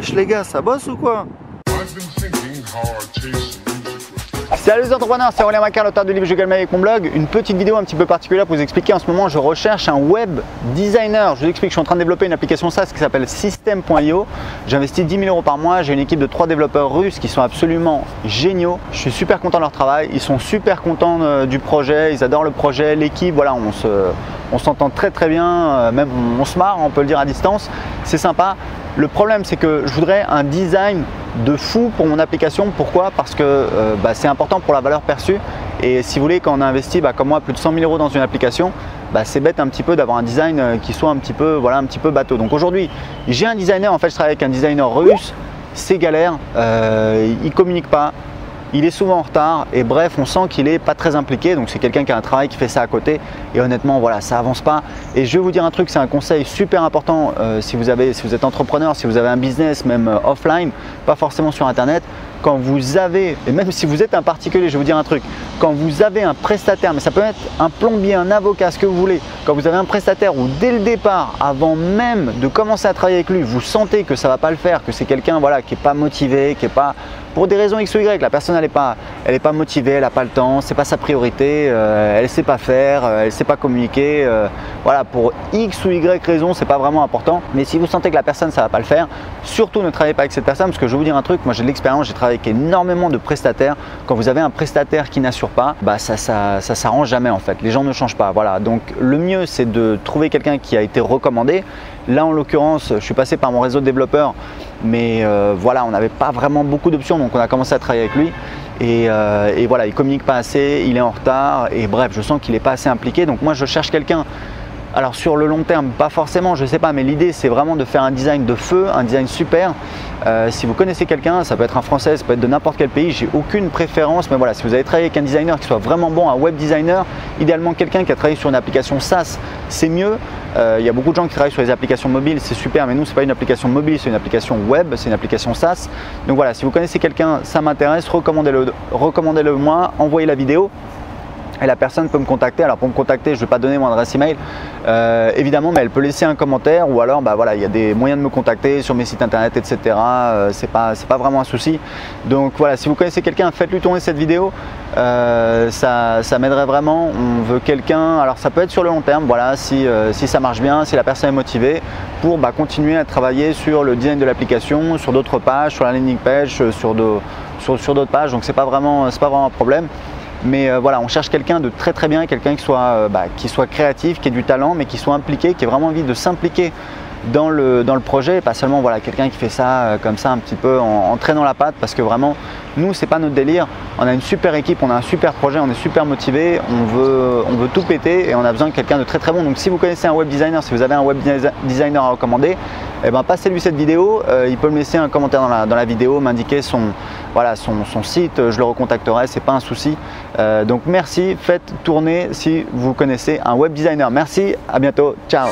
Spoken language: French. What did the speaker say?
Wesh les gars, ça bosse ou quoi? Salut les entrepreneurs, c'est Aurélien Macquart, l'auteur du livre Je gagne avec mon blog. Une petite vidéo un petit peu particulière pour vous expliquer. En ce moment, je recherche un web designer. Je vous explique, je suis en train de développer une application SaaS qui s'appelle System.io. J'investis 10 000 € par mois. J'ai une équipe de 3 développeurs russes qui sont absolument géniaux. Je suis super content de leur travail. Ils sont super contents du projet. Ils adorent le projet, l'équipe. Voilà, on s'entend très bien. Même on se marre, on peut le dire à distance. C'est sympa. Le problème, c'est que je voudrais un design de fou pour mon application. Pourquoi? Parce que c'est important pour la valeur perçue. Et si vous voulez, quand on a investi comme moi plus de 100 000 € dans une application, c'est bête un petit peu d'avoir un design qui soit un petit peu bateau. Donc aujourd'hui, j'ai un designer. En fait, je travaille avec un designer russe. C'est galère. Il communique pas. Il est souvent en retard et bref, on sent qu'il n'est pas très impliqué. Donc c'est quelqu'un qui a un travail, qui fait ça à côté. Et honnêtement, voilà, ça avance pas. Et je vais vous dire un truc, c'est un conseil super important si vous êtes entrepreneur, si vous avez un business, même offline, pas forcément sur Internet. Quand vous avez, et même si vous êtes un particulier, je vais vous dire un truc, quand vous avez un prestataire, mais ça peut être un plombier, un avocat, ce que vous voulez, quand vous avez un prestataire où dès le départ, avant même de commencer à travailler avec lui, vous sentez que ça ne va pas le faire, que c'est quelqu'un qui n'est pas motivé, qui n'est pas, pour des raisons X ou Y, la personne elle n'est pas motivée, elle n'a pas le temps, c'est pas sa priorité, elle ne sait pas faire, elle ne sait pas communiquer, voilà, pour X ou Y raison, c'est pas vraiment important. Mais si vous sentez que la personne ça ne va pas le faire, surtout ne travaillez pas avec cette personne, parce que je vais vous dire un truc, moi j'ai de l'expérience, j'ai travaillé avec énormément de prestataires. Quand vous avez un prestataire qui n'assure pas, ça s'arrange jamais en fait, les gens ne changent pas. Voilà, donc le mieux c'est de trouver quelqu'un qui a été recommandé. Là en l'occurrence, je suis passé par mon réseau de développeurs, mais voilà, on n'avait pas vraiment beaucoup d'options, donc on a commencé à travailler avec lui. Et voilà, il communique pas assez, il est en retard, et bref, je sens qu'il n'est pas assez impliqué. Donc moi je cherche quelqu'un. Alors sur le long terme, pas forcément, je sais pas, mais l'idée c'est vraiment de faire un design de feu, un design super. Si vous connaissez quelqu'un, ça peut être un Français, ça peut être de n'importe quel pays, j'ai aucune préférence, mais voilà, si vous avez travaillé avec un designer qui soit vraiment bon, un web designer, idéalement quelqu'un qui a travaillé sur une application SaaS, c'est mieux. Il y a beaucoup de gens qui travaillent sur les applications mobiles, c'est super, mais nous c'est pas une application mobile, c'est une application web, c'est une application SaaS. Donc voilà, si vous connaissez quelqu'un, ça m'intéresse, recommandez-le moi, envoyez la vidéo. Et la personne peut me contacter. Alors pour me contacter, je ne vais pas donner mon adresse email évidemment, mais elle peut laisser un commentaire ou alors voilà, il y a des moyens de me contacter sur mes sites internet, etc. C'est pas vraiment un souci. Donc voilà, si vous connaissez quelqu'un, faites-lui tourner cette vidéo. Ça m'aiderait vraiment. On veut quelqu'un, alors ça peut être sur le long terme, voilà, si ça marche bien, si la personne est motivée, pour continuer à travailler sur le design de l'application, sur d'autres pages, sur la landing page, sur d'autres pages. Donc c'est pas vraiment un problème. Mais voilà, on cherche quelqu'un de très bien, quelqu'un qui soit créatif, qui ait du talent, mais qui soit impliqué, qui ait vraiment envie de s'impliquer dans le projet, et pas seulement voilà, quelqu'un qui fait ça comme ça un petit peu en traînant la patte, parce que vraiment, nous, c'est pas notre délire. On a une super équipe, on a un super projet, on est super motivé, on veut tout péter et on a besoin de quelqu'un de très bon. Donc si vous connaissez un web designer, si vous avez un web designer à recommander, passez-lui cette vidéo, il peut me laisser un commentaire dans la vidéo, m'indiquer son site, je le recontacterai, c'est pas un souci. Donc merci, faites tourner si vous connaissez un web designer. Merci, à bientôt, ciao.